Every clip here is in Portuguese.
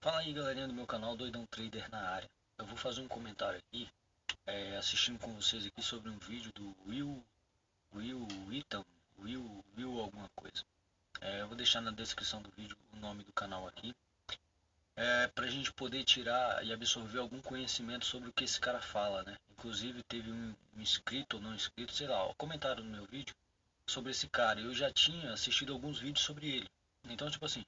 Fala aí, galerinha do meu canal Doidão Trader na área. Eu vou fazer um comentário aqui, assistindo com vocês aqui sobre um vídeo do Will alguma coisa. Eu vou deixar na descrição do vídeo o nome do canal aqui, pra gente poder tirar e absorver algum conhecimento sobre o que esse cara fala, né? Inclusive teve um inscrito ou não inscrito, sei lá, comentário no meu vídeo sobre esse cara. Eu já tinha assistido alguns vídeos sobre ele. Então, tipo assim,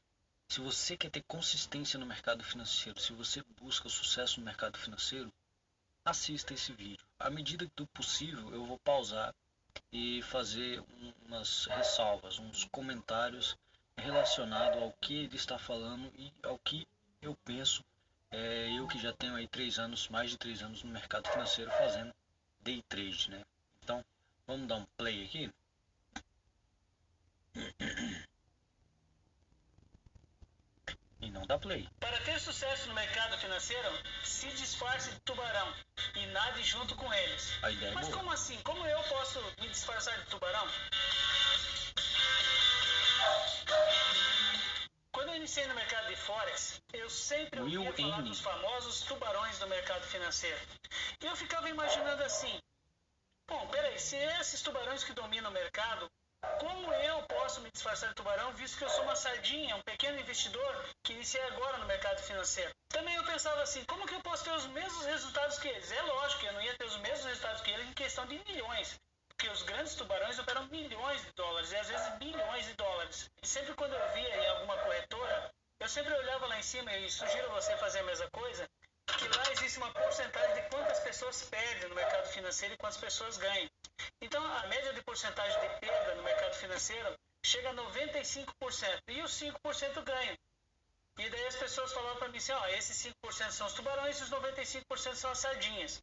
se você quer ter consistência no mercado financeiro, se você busca sucesso no mercado financeiro, assista esse vídeo. À medida do possível, eu vou pausar e fazer umas ressalvas, uns comentários relacionados ao que ele está falando e ao que eu penso. Eu que já tenho aí mais de 3 anos no mercado financeiro fazendo day trade, né? Então, vamos dar um play aqui. E não dá play. Para ter sucesso no mercado financeiro, se disfarce de tubarão e nade junto com eles. A ideia é Mas boa. como assim? Como eu posso me disfarçar de tubarão? Quando eu iniciei no mercado de Forex, eu sempre ouvia falar dos famosos tubarões do mercado financeiro. E eu ficava imaginando assim, bom, peraí, se esses tubarões que dominam o mercado, como eu posso me disfarçar de tubarão, visto que eu sou uma sardinha, um pequeno investidor que iniciei agora no mercado financeiro? Também eu pensava assim, como que eu posso ter os mesmos resultados que eles? É lógico que eu não ia ter os mesmos resultados que eles em questão de milhões, porque os grandes tubarões operam milhões de dólares e às vezes bilhões de dólares. E sempre quando eu via em alguma corretora, eu sempre olhava lá em cima e sugiro você fazer a mesma coisa, que lá existe uma porcentagem de quantas pessoas perdem no mercado financeiro e quantas pessoas ganham. Então, a média de porcentagem de perda no mercado financeiro chega a 95% e os 5% ganham. E daí as pessoas falavam para mim assim, esses 5% são os tubarões e os 95% são as sardinhas.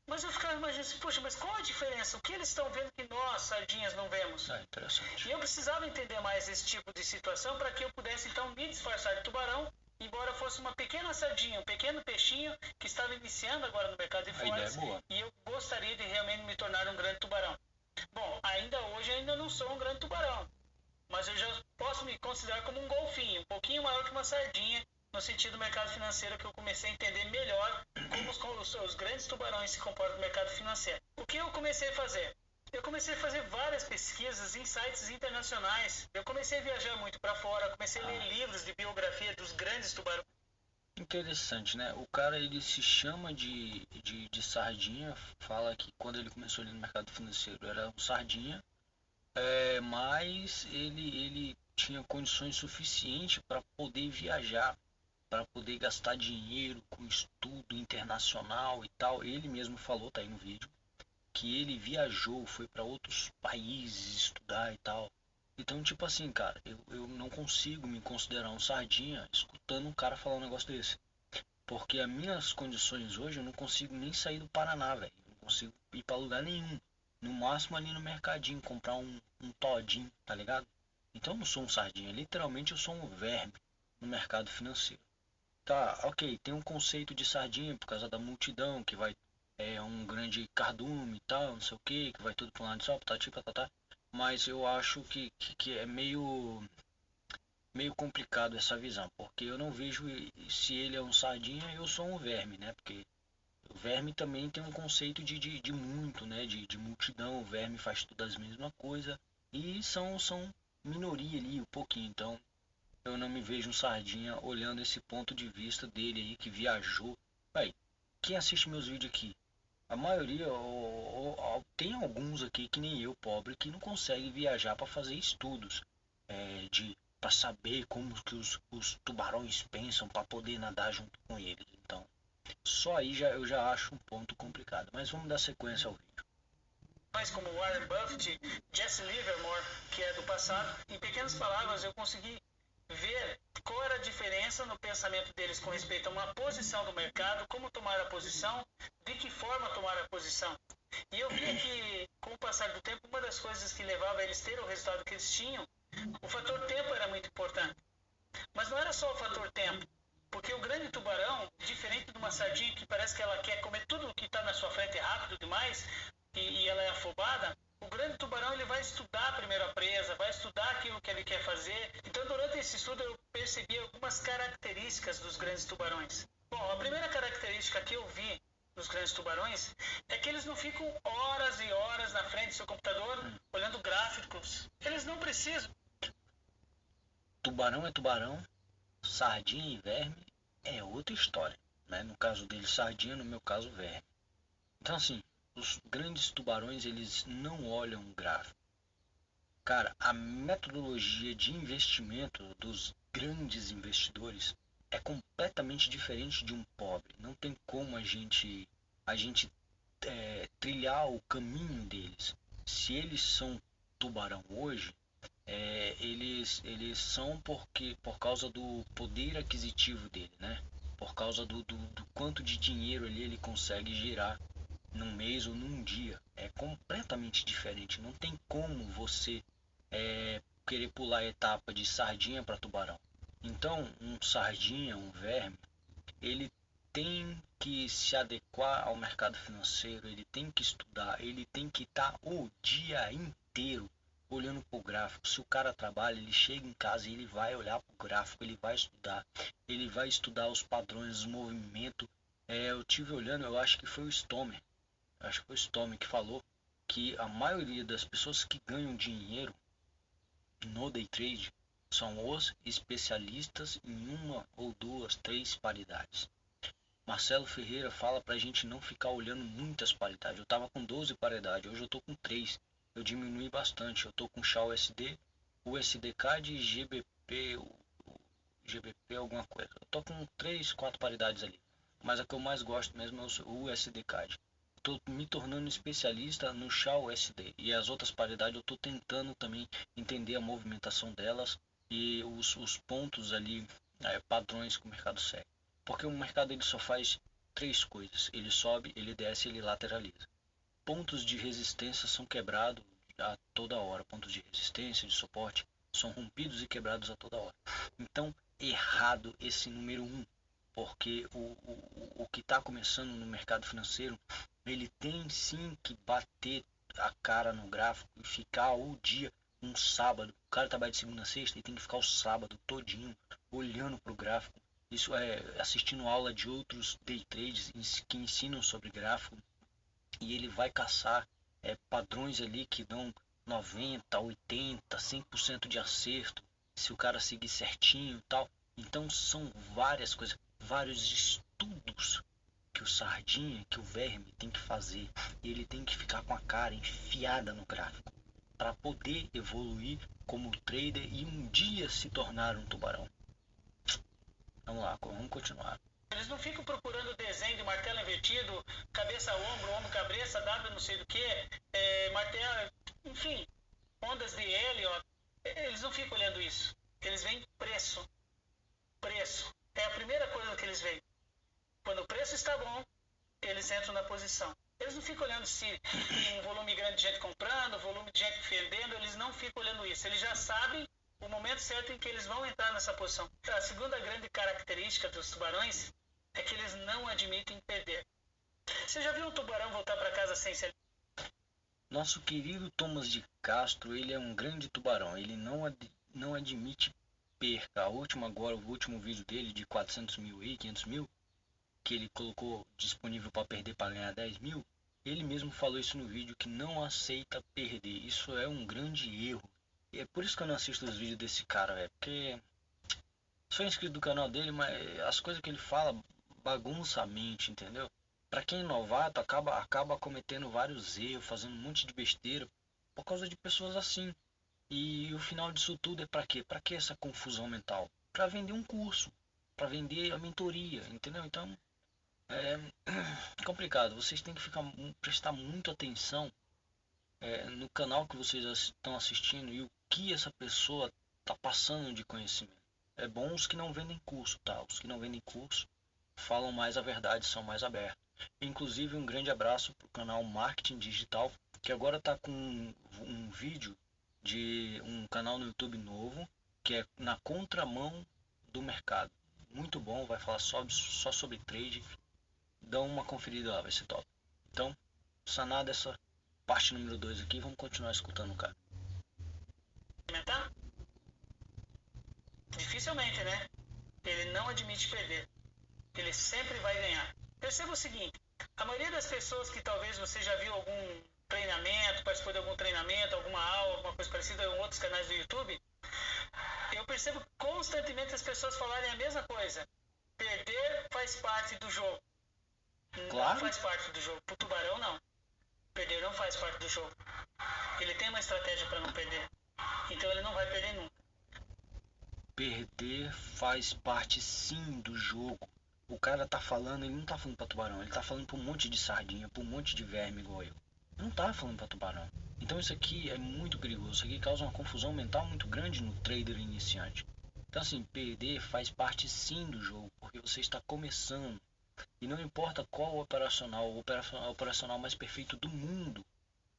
Mas eu ficava imaginando assim, poxa, mas qual a diferença? O que eles estão vendo que nós, sardinhas, não vemos? Interessante. E eu precisava entender mais esse tipo de situação para que eu pudesse então me disfarçar de tubarão, embora fosse uma pequena sardinha, um pequeno peixinho que estava iniciando agora no mercado de Forex, e eu gostaria de realmente me tornar um grande tubarão. Bom, ainda hoje ainda não sou um grande tubarão, mas eu já posso me considerar como um golfinho, um pouquinho maior que uma sardinha, no sentido do mercado financeiro, que eu comecei a entender melhor como os grandes tubarões se comportam no mercado financeiro. O que eu comecei a fazer? Eu comecei a fazer várias pesquisas em sites internacionais. Eu comecei a viajar muito para fora, comecei a ler livros de biografia dos grandes tubarões. Interessante, né? O cara, ele se chama de sardinha, fala que quando ele começou ali no mercado financeiro era um sardinha, mas ele tinha condições suficientes para poder viajar, para poder gastar dinheiro com estudo internacional e tal. Ele mesmo falou, tá aí no vídeo, que ele viajou, foi para outros países estudar e tal. Então, tipo assim, cara, eu não consigo me considerar um sardinha escutando um cara falar um negócio desse. Porque as minhas condições hoje, eu não consigo nem sair do Paraná, velho. Não consigo ir para lugar nenhum. No máximo ali no mercadinho, comprar um todinho, tá ligado? Então eu não sou um sardinha, literalmente eu sou um verme no mercado financeiro. Tá, ok, tem um conceito de sardinha por causa da multidão, que vai um grande cardume e tal, não sei o que vai tudo para um lado só, patati patatá. Mas eu acho que é meio complicado essa visão, porque eu não vejo se ele é um sardinha, eu sou um verme, né? Porque o verme também tem um conceito de muito, né? De multidão, o verme faz todas as mesmas coisas e são minoria ali, um pouquinho. Então eu não me vejo um sardinha olhando esse ponto de vista dele aí que viajou. Vai, quem assiste meus vídeos aqui, a maioria, tem alguns aqui que nem eu, pobre, que não consegue viajar para fazer estudos, de para saber como que os tubarões pensam para poder nadar junto com eles. Então, só aí eu já acho um ponto complicado. Mas vamos dar sequência ao vídeo. Mas como Warren Buffett, Jesse Livermore, que é do passado, em pequenas palavras eu consegui ver qual era a diferença no pensamento deles com respeito a uma posição do mercado, como tomar a posição, de que forma tomar a posição. E eu via que, com o passar do tempo, uma das coisas que levava a eles ter o resultado que eles tinham, o fator tempo era muito importante. Mas não era só o fator tempo, porque o grande tubarão, diferente de uma sardinha que parece que ela quer comer tudo o que está na sua frente rápido demais, e ela é afobada, o grande tubarão ele vai estudar primeiro a presa, vai estudar aquilo que ele quer fazer. Então, durante esse estudo, eu percebi algumas características dos grandes tubarões. Bom, a primeira característica que eu vi dos grandes tubarões é que eles não ficam horas e horas na frente do seu computador olhando gráficos. Eles não precisam. Tubarão é tubarão, sardinha e verme é outra história, né? No caso dele, sardinha, no meu caso, verme. Então, assim, os grandes tubarões, eles não olham gráfico. Cara, a metodologia de investimento dos grandes investidores é completamente diferente de um pobre. Não tem como a gente trilhar o caminho deles. Se eles são tubarão hoje, eles são por causa do poder aquisitivo dele, né? Por causa do quanto de dinheiro ele consegue gerar num mês ou num dia. É completamente diferente. Não tem como você querer pular a etapa de sardinha para tubarão. Então, um sardinha, um verme, ele tem que se adequar ao mercado financeiro, ele tem que estudar, ele tem que estar o dia inteiro olhando para o gráfico. Se o cara trabalha, ele chega em casa e ele vai olhar para o gráfico, ele vai estudar os padrões, os movimentos. Eu tive olhando, eu acho que foi o Stomer, que falou que a maioria das pessoas que ganham dinheiro no day trade são os especialistas em uma ou duas, três paridades. Marcelo Ferreira fala pra gente não ficar olhando muitas paridades. Eu tava com 12 paridades, hoje eu tô com 3. Eu diminui bastante. Eu tô com XAU USD, USD CAD e GBP alguma coisa. Eu tô com 3, 4 paridades ali. Mas a que eu mais gosto mesmo é o USD CAD. Estou me tornando especialista no XAU USD. E as outras paridades eu estou tentando também entender a movimentação delas e os pontos ali, padrões que o mercado segue. Porque o mercado ele só faz três coisas: ele sobe, ele desce, ele lateraliza. Pontos de resistência são quebrados a toda hora, pontos de resistência, de suporte são rompidos e quebrados a toda hora. Então, errado esse número 1, porque o que está começando no mercado financeiro, ele tem sim que bater a cara no gráfico e ficar o dia, um sábado. O cara trabalha de segunda a sexta e tem que ficar o sábado todinho olhando para o gráfico. Isso é assistindo aula de outros day traders que ensinam sobre gráfico, e ele vai caçar padrões ali que dão 90, 80, 100% de acerto, se o cara seguir certinho e tal. Então são várias coisas, vários estudos que o sardinha, que o verme tem que fazer, e ele tem que ficar com a cara enfiada no gráfico para poder evoluir como trader e um dia se tornar um tubarão. Vamos lá, vamos continuar. Eles não ficam procurando desenho de martelo invertido, cabeça ombro, ombro cabeça, W não sei do que, martelo, enfim, ondas de Elliott. Eles não ficam olhando isso. Eles veem preço. Preço. É a primeira coisa que eles veem. Quando o preço está bom, eles entram na posição. Eles não ficam olhando se tem um volume grande de gente comprando, volume de gente vendendo, eles não ficam olhando isso. Eles já sabem o momento certo em que eles vão entrar nessa posição. A segunda grande característica dos tubarões é que eles não admitem perder. Você já viu um tubarão voltar para casa sem ser... Nosso querido Thomas de Castro, ele é um grande tubarão. Ele não admite perca. O último vídeo dele de 400 mil e 500 mil, que ele colocou disponível para perder para ganhar 10 mil, ele mesmo falou isso no vídeo, que não aceita perder. Isso é um grande erro. E é por isso que eu não assisto os vídeos desse cara, porque sou inscrito do canal dele, mas as coisas que ele fala bagunça a mente, entendeu? Para quem é novato, acaba cometendo vários erros, fazendo um monte de besteira por causa de pessoas assim. E o final disso tudo é para quê? Para que essa confusão mental? Para vender um curso, para vender a mentoria, entendeu? Então é complicado. Vocês têm que prestar muita atenção no canal que vocês estão assistindo e o que essa pessoa está passando de conhecimento. É bom os que não vendem curso, tá? Os que não vendem curso falam mais a verdade, são mais abertos. Inclusive, um grande abraço para o canal Marketing Digital, que agora está com um vídeo de um canal no YouTube novo, que é na contramão do mercado. Muito bom, vai falar só sobre trade. Dá uma conferida lá, vai ser top. Então, sanada essa parte número 2 aqui, vamos continuar escutando o cara. Dificilmente, né? Ele não admite perder. Ele sempre vai ganhar. Perceba o seguinte, a maioria das pessoas que talvez você já viu algum treinamento, participou de algum treinamento, alguma aula, alguma coisa parecida em outros canais do YouTube, eu percebo constantemente as pessoas falarem a mesma coisa. Perder faz parte do jogo. Claro. Não faz parte do jogo. Pro tubarão, não. Perder não faz parte do jogo. Ele tem uma estratégia para não perder. Então ele não vai perder nunca. Perder faz parte sim do jogo. O cara tá falando, ele não tá falando pra tubarão, ele tá falando pra um monte de sardinha, pra um monte de verme igual eu. Ele não tá falando pra tubarão. Então isso aqui é muito perigoso, isso aqui causa uma confusão mental muito grande no trader iniciante. Então assim, perder faz parte sim do jogo, porque você está começando. E não importa qual o operacional mais perfeito do mundo,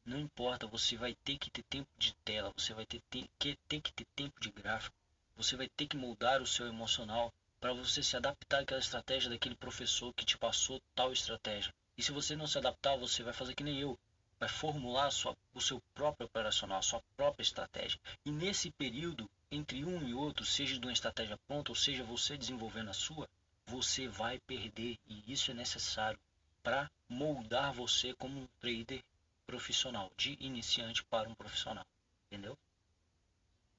não importa, você vai ter que ter tempo de tela, você vai ter que ter tempo de gráfico, você vai ter que moldar o seu emocional para você se adaptar àquela estratégia daquele professor que te passou tal estratégia. E se você não se adaptar, você vai fazer que nem eu, vai formular o seu próprio operacional, a sua própria estratégia. E nesse período, entre um e outro, seja de uma estratégia pronta, ou seja, você desenvolvendo a sua, você vai perder. E isso é necessário para moldar você como um trader profissional, de iniciante para um profissional, entendeu?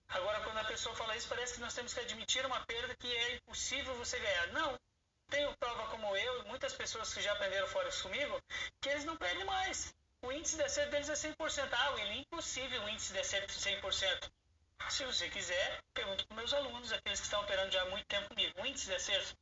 Agora, quando a pessoa fala isso, parece que nós temos que admitir uma perda que é impossível você ganhar. Não, tenho prova como eu e muitas pessoas que já aprenderam Forex comigo, que eles não perdem mais. O índice de acerto deles é 100%. Ah, William, é impossível o índice de acerto 100%. Se você quiser, pergunto para meus alunos, aqueles que estão operando já há muito tempo comigo. O índice de acerto?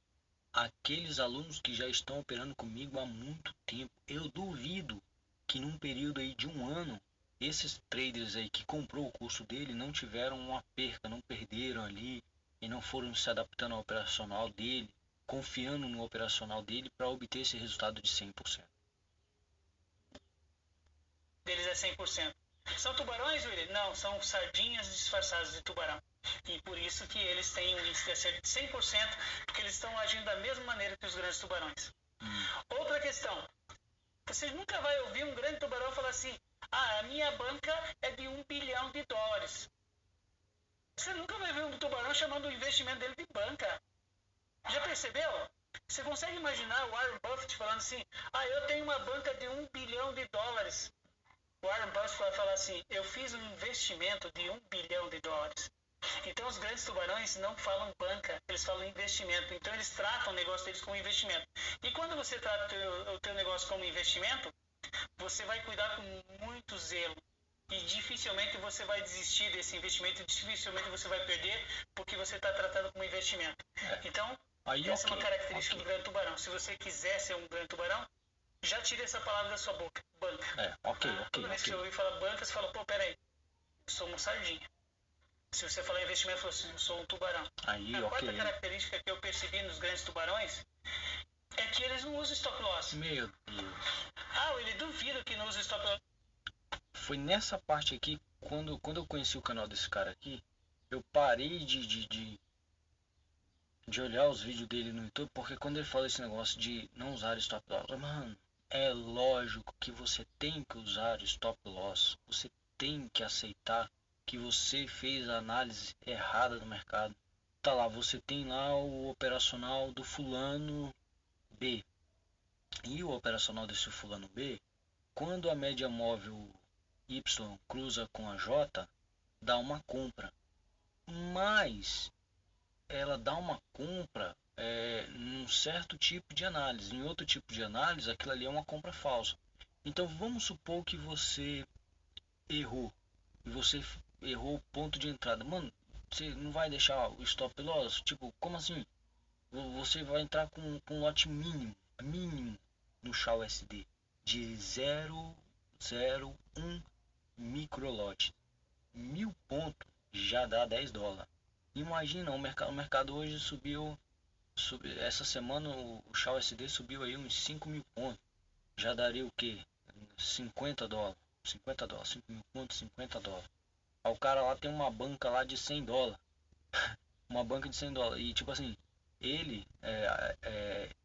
Aqueles alunos que já estão operando comigo há muito tempo, eu duvido que num período aí de um ano, esses traders aí que comprou o curso dele não tiveram uma perca, não perderam ali e não foram se adaptando ao operacional dele, confiando no operacional dele para obter esse resultado de 100%. Deles é 100%. São tubarões, William? Não, são sardinhas disfarçadas de tubarão. E por isso que eles têm um índice de acerto de 100%, porque eles estão agindo da mesma maneira que os grandes tubarões. Outra questão. Você nunca vai ouvir um grande tubarão falar assim, a minha banca é de $1 bilhão. Você nunca vai ver um tubarão chamando o investimento dele de banca. Já percebeu? Você consegue imaginar o Warren Buffett falando assim, eu tenho uma banca de $1 bilhão. O Warren Buffett vai falar assim, eu fiz um investimento de $1 bilhão. Então os grandes tubarões não falam banca, eles falam investimento. Então eles tratam o negócio deles como investimento. E quando você trata o teu negócio como investimento, você vai cuidar com muito zelo. E dificilmente você vai desistir desse investimento, dificilmente você vai perder, porque você está tratando como investimento. Então, essa é uma característica do grande tubarão. Se você quiser ser um grande tubarão, já tire essa palavra da sua boca, banca. Toda vez que você ouvir falar banca, você fala, peraí, eu sou uma sardinha. Se você falar investimento, você fala, eu sou um tubarão. A quarta característica que eu percebi nos grandes tubarões é que eles não usam stop loss. Meu Deus. Ele duvida que não usa stop loss. Foi nessa parte aqui, quando eu conheci o canal desse cara aqui, eu parei de olhar os vídeos dele no YouTube, porque quando ele fala esse negócio de não usar stop loss, mano, é lógico que você tem que usar stop loss, você tem que aceitar que você fez a análise errada do mercado. Tá lá, você tem lá o operacional do fulano B, e o operacional desse fulano B, quando a média móvel Y cruza com a J, dá uma compra, mas ela dá uma compra num certo tipo de análise. Em outro tipo de análise, aquilo ali é uma compra falsa. Então vamos supor que você errou, e você errou o ponto de entrada. Mano, você não vai deixar o stop loss? Tipo, como assim? Você vai entrar com um lote mínimo no SHA-USD de 0,01 microlote. 1000 pontos já dá $10. Imagina, o mercado hoje subiu, essa semana o SHA-USD subiu aí uns 5.000 pontos. Já daria o que? $50. 5.000 pontos, $50. Aí o cara lá tem uma banca lá de $100. Uma banca de $100. E tipo assim, ele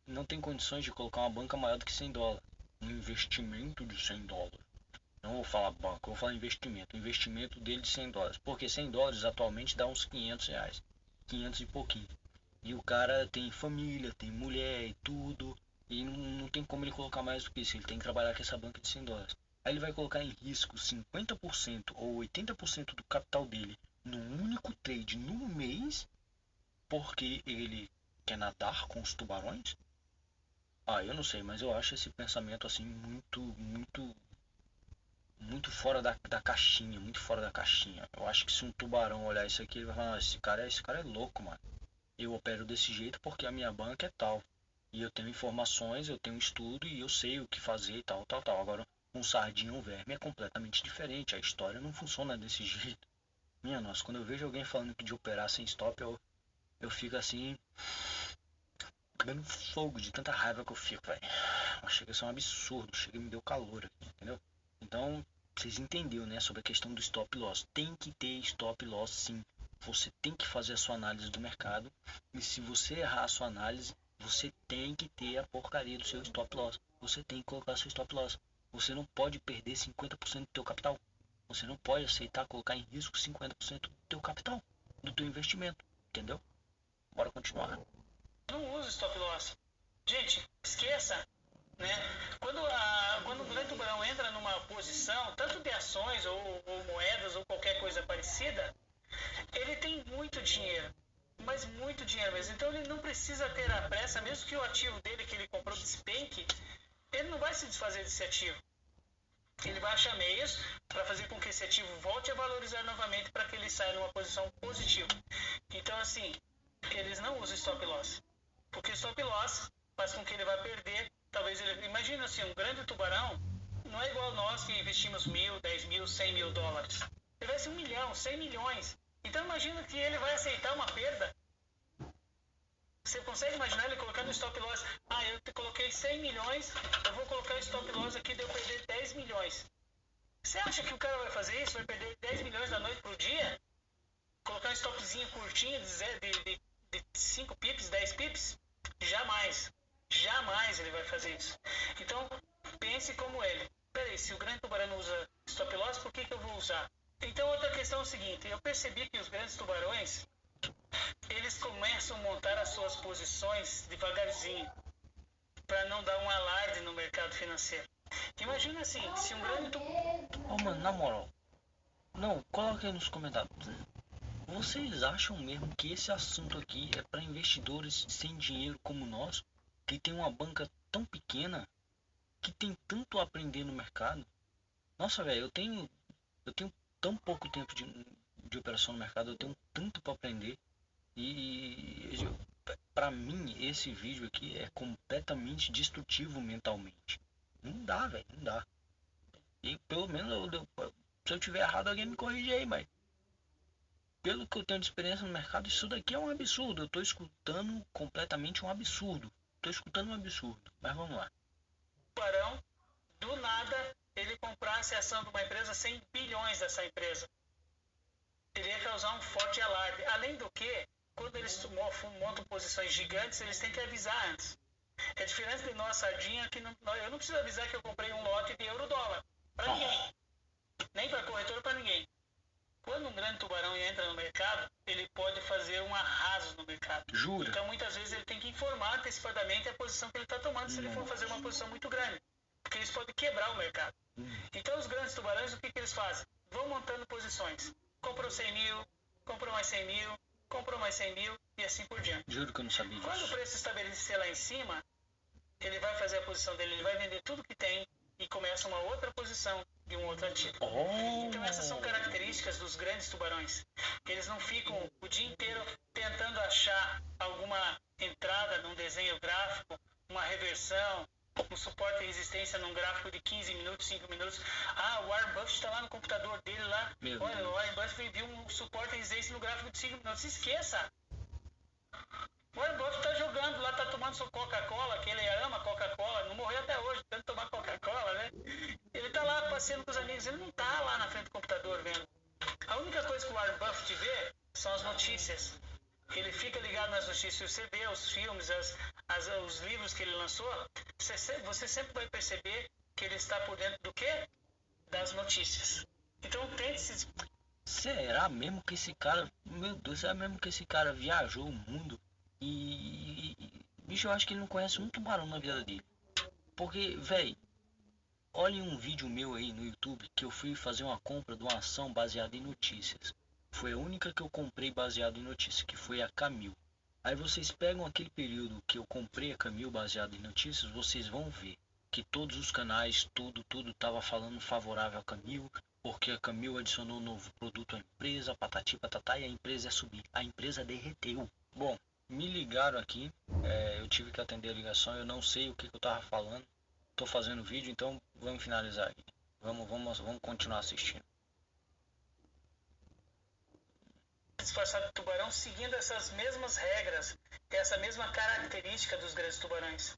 não tem condições de colocar uma banca maior do que $100. Um investimento de $100. Não vou falar banco, eu vou falar investimento. O investimento dele de $100. Porque $100 atualmente dá uns R$500. 500 e pouquinho. E o cara tem família, tem mulher e tudo. E não tem como ele colocar mais do que isso. Ele tem que trabalhar com essa banca de $100. Aí ele vai colocar em risco 50% ou 80% do capital dele num único trade no mês, porque ele quer nadar com os tubarões? Ah, eu não sei, mas eu acho esse pensamento assim muito fora da caixinha, muito fora da caixinha. Eu acho que se um tubarão olhar isso aqui, ele vai falar, esse cara é louco, mano. Eu opero desse jeito porque a minha banca é tal. E eu tenho informações, eu tenho estudo e eu sei o que fazer e tal, tal, tal. Agora, um sardinha ou um verme é completamente diferente. A história não funciona desse jeito. Minha nossa, quando eu vejo alguém falando de operar sem stop, eu fico assim, pegando fogo de tanta raiva que eu fico, velho. Chega a ser um absurdo, chega e me deu calor aqui, entendeu? Então, vocês entenderam, né, sobre a questão do stop loss. Tem que ter stop loss sim. Você tem que fazer a sua análise do mercado. E se você errar a sua análise, você tem que ter a porcaria do seu stop loss. Você tem que colocar seu stop loss. Você não pode perder 50% do teu capital. Você não pode aceitar colocar em risco 50% do teu capital, do teu investimento. Entendeu? Bora continuar. Não usa stop loss. Gente, esqueça, né? Quando o grande tubarão entra numa posição, tanto de ações ou moedas ou qualquer coisa parecida, ele tem muito dinheiro, mas muito dinheiro mesmo. Então ele não precisa ter a pressa, mesmo que o ativo dele que ele comprou despenque, ele não vai se desfazer desse ativo. Ele vai achar meios para fazer com que esse ativo volte a valorizar novamente para que ele saia numa posição positiva. Então, assim, eles não usam stop loss. Porque stop loss faz com que ele vá perder. Talvez ele. Imagina assim, um grande tubarão não é igual nós que investimos 1.000, 10.000, 100.000 dólares. Ele vai ser 1 milhão, 100 milhões. Então imagina que ele vai aceitar uma perda. Você consegue imaginar ele colocando stop loss? Ah, eu coloquei 100 milhões, eu vou colocar stop loss aqui de eu perder 10 milhões. Você acha que o cara vai fazer isso? Vai perder 10 milhões da noite pro dia? Colocar um stopzinho curtinho de 5 pips, 10 pips? Jamais. Jamais ele vai fazer isso. Então, pense como ele. Peraí, se o grande tubarão não usa stop loss, por que eu vou usar? Então, outra questão é o seguinte. Eu percebi que os grandes tubarões, eles começam a montar as suas posições devagarzinho, para não dar um alarde no mercado financeiro. Imagina assim, se um grande tubarão... Ô, mano, na moral. Não, coloca aí nos comentários. Vocês acham mesmo que esse assunto aqui é para investidores sem dinheiro como nós, que tem uma banca tão pequena, que tem tanto a aprender no mercado? Nossa, velho, eu tenho tão pouco tempo de operação no mercado, eu tenho tanto para aprender. E para mim esse vídeo aqui é completamente destrutivo mentalmente. Não dá, velho, não dá. E pelo menos se eu tiver errado alguém me corrige aí, mas pelo que eu tenho de experiência no mercado, isso daqui é um absurdo. Eu tô escutando completamente um absurdo. Tô escutando um absurdo. Mas vamos lá. Tubarão, do nada, ele comprasse a ação de uma empresa 100 bilhões dessa empresa. Teria que causar um forte alarde. Além do que, quando eles montam posições gigantes, eles têm que avisar antes. É diferente de nós, sardinha, que eu não preciso avisar que eu comprei um lote de euro-dólar. Para ninguém. Nem para corretor, para ninguém. Quando um grande tubarão entra no mercado, ele pode fazer um arraso no mercado. Jura? Então, muitas vezes, ele tem que informar antecipadamente a posição que ele está tomando, se ele for fazer uma posição muito grande. Porque isso pode quebrar o mercado. Então, os grandes tubarões, o que eles fazem? Vão montando posições. Comprou 100 mil, comprou mais 100 mil, comprou mais 100 mil e assim por diante. Juro que eu não sabia disso. Quando o preço estabelecer lá em cima, ele vai fazer a posição dele, ele vai vender tudo que tem e começa uma outra posição de um outro ativo. Então essas são características dos grandes tubarões. Eles não ficam o dia inteiro tentando achar alguma entrada num desenho gráfico, uma reversão, um suporte e resistência num gráfico de 15 minutos, 5 minutos. Ah, o Warren Buffett está lá no computador dele lá. Olha, o Warren Buffett viu um suporte e resistência no gráfico de 5 minutos. Esqueça! O Warren Buffett está jogando lá, está tomando sua Coca-Cola, que ele ama Coca-Cola, não morreu até hoje, tentando tomar Coca-Cola, né? Ele está lá passeando com os amigos, ele não está lá na frente do computador vendo. A única coisa que o Warren Buffett vê são as notícias. Ele fica ligado nas notícias, você vê os filmes, os livros que ele lançou, você sempre vai perceber que ele está por dentro do quê? Das notícias. Então tente se será mesmo que esse cara, meu Deus, será mesmo que esse cara viajou o mundo bicho, eu acho que ele não conhece um tubarão na vida dele. Porque, velho, olhem um vídeo meu aí no YouTube que eu fui fazer uma compra de uma ação baseada em notícias. Foi a única que eu comprei baseado em notícias, que foi a Camil. Aí vocês pegam aquele período que eu comprei a Camil baseado em notícias, vocês vão ver que todos os canais, tudo tava falando favorável a Camil, porque a Camil adicionou um novo produto à empresa, patati patatá, e a empresa ia subir. A empresa derreteu. Bom, me ligaram aqui, eu tive que atender a ligação, eu não sei o que eu tava falando. Tô fazendo vídeo, então vamos finalizar aqui. Vamos continuar assistindo. Disfarçado de tubarão seguindo essas mesmas regras, essa mesma característica dos grandes tubarões.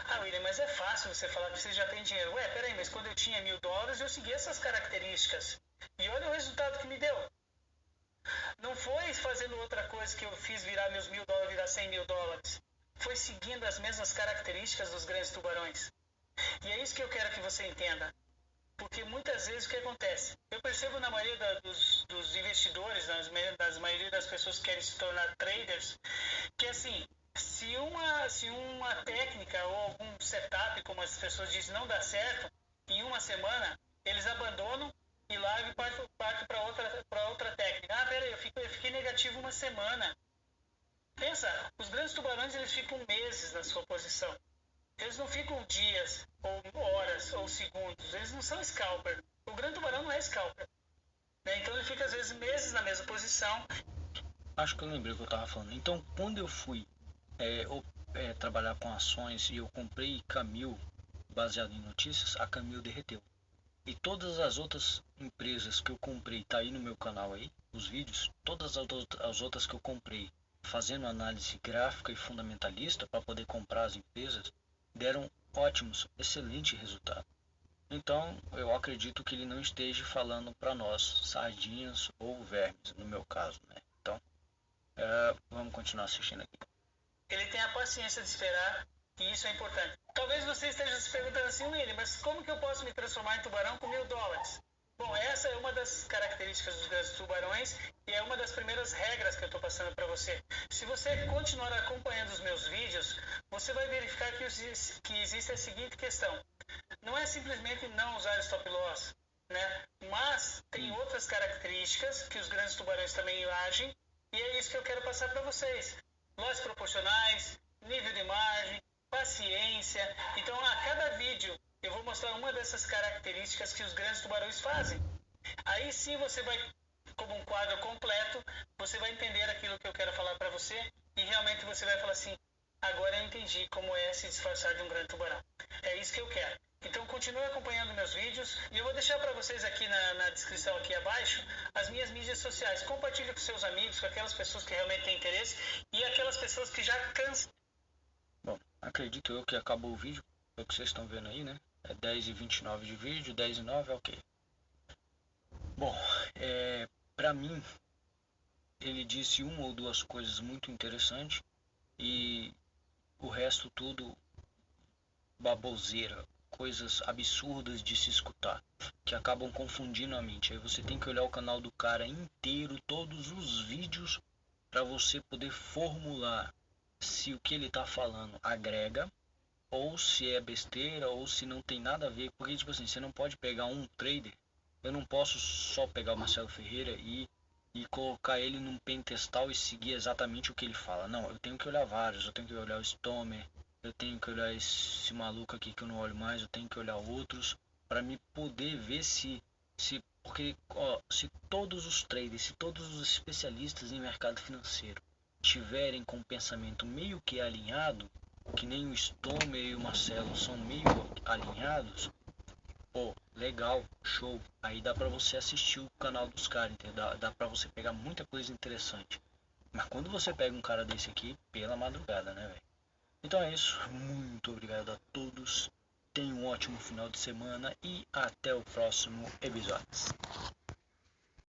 Ah, William, mas é fácil você falar que você já tem dinheiro. Ué, peraí, mas quando eu tinha $1.000 eu segui essas características. E olha o resultado que me deu. Não foi fazendo outra coisa que eu fiz virar meus $1.000 virar $100.000. Foi seguindo as mesmas características dos grandes tubarões. E é isso que eu quero que você entenda. Porque muitas vezes o que acontece? Eu percebo na maioria dos investidores, nas maioria das pessoas que querem se tornar traders, que assim, se uma técnica ou algum setup, como as pessoas dizem, não dá certo, em uma semana, eles abandonam e largam e partem para outra técnica. Ah, peraí, eu fiquei negativo uma semana. Pensa, os grandes tubarões eles ficam meses na sua posição. Eles não ficam dias, ou horas, ou segundos. Eles não são scalper. O grande tubarão não é scalper. Né? Então ele fica às vezes meses na mesma posição. Acho que eu lembrei o que eu tava falando. Então, quando eu fui trabalhar com ações e eu comprei Camil baseado em notícias, a Camil derreteu. E todas as outras empresas que eu comprei, tá aí no meu canal aí, os vídeos, todas as outras que eu comprei fazendo análise gráfica e fundamentalista para poder comprar as empresas, deram ótimos, excelente resultado. Então, eu acredito que ele não esteja falando para nós, sardinhas ou vermes, no meu caso, né? Então, vamos continuar assistindo aqui. Ele tem a paciência de esperar e isso é importante. Talvez você esteja se perguntando assim, William, mas como que eu posso me transformar em tubarão com $1.000? Bom, essa é uma das características dos grandes tubarões e é uma das primeiras regras que eu estou passando para você. Se você continuar acompanhando os meus vídeos, você vai verificar que existe a seguinte questão. Não é simplesmente não usar stop loss, né? Mas tem outras características que os grandes tubarões também agem e é isso que eu quero passar para vocês. Loss proporcionais, nível de margem, paciência. Então, a cada vídeo eu vou mostrar uma dessas características que os grandes tubarões fazem. Aí sim você vai, como um quadro completo, você vai entender aquilo que eu quero falar para você e realmente você vai falar assim, agora eu entendi como é se disfarçar de um grande tubarão. É isso que eu quero. Então continue acompanhando meus vídeos e eu vou deixar para vocês aqui na descrição aqui abaixo as minhas mídias sociais. Compartilhe com seus amigos, com aquelas pessoas que realmente têm interesse e aquelas pessoas que já cansam. Bom, acredito eu que acabou o vídeo, é o que vocês estão vendo aí, né? É 10h29 de vídeo, 10h09, ok. Bom, pra mim, ele disse uma ou duas coisas muito interessantes e o resto tudo baboseira, coisas absurdas de se escutar, que acabam confundindo a mente. Aí você tem que olhar o canal do cara inteiro, todos os vídeos, para você poder formular se o que ele tá falando agrega, ou se é besteira, ou se não tem nada a ver. Porque, tipo assim, você não pode pegar um trader, eu não posso só pegar o Marcelo Ferreira e colocar ele num pentestal e seguir exatamente o que ele fala. Não, eu tenho que olhar vários, eu tenho que olhar o Stomer, eu tenho que olhar esse maluco aqui que eu não olho mais, eu tenho que olhar outros para me poder ver porque se todos os traders, se todos os especialistas em mercado financeiro tiverem com o pensamento meio que alinhado, que nem o Stomer e o Marcelo são meio alinhados, pô, legal, show. Aí dá pra você assistir o canal dos caras, entendeu? Dá pra você pegar muita coisa interessante. Mas quando você pega um cara desse aqui, pela madrugada, né, velho? Então é isso. Muito obrigado a todos. Tenham um ótimo final de semana e até o próximo episódio.